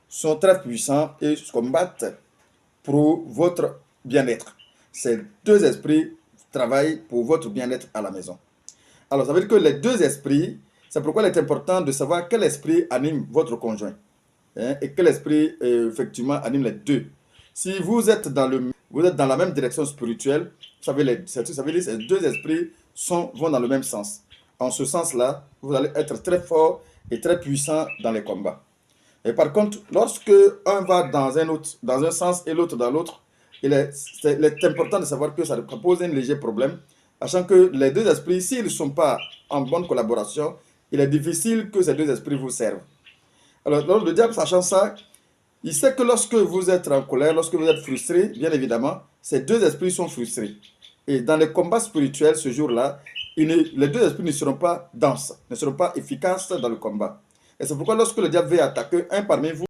sont très puissants et combattent pour votre bien-être. Ces deux esprits travaillent pour votre bien-être à la maison. Alors, ça veut dire que les deux esprits, c'est pourquoi il est important de savoir quel esprit anime votre conjoint, hein, et quel esprit, effectivement, anime les deux. Si vous êtes dans la même direction spirituelle, ça veut dire que ces deux esprits vont dans le même sens. En ce sens-là, vous allez être très fort et très puissant dans les combats. Et par contre, lorsque un va dans un sens et l'autre dans l'autre, il est important de savoir que ça pose un léger problème, sachant que les deux esprits, s'ils ne sont pas en bonne collaboration, il est difficile que ces deux esprits vous servent. Alors, le diable, sachant ça, il sait que lorsque vous êtes en colère, lorsque vous êtes frustré, bien évidemment, ces deux esprits sont frustrés. Et dans les combats spirituels, ce jour-là, les deux esprits ne seront pas denses, ne seront pas efficaces dans le combat. Et c'est pourquoi lorsque le diable veut attaquer un parmi vous,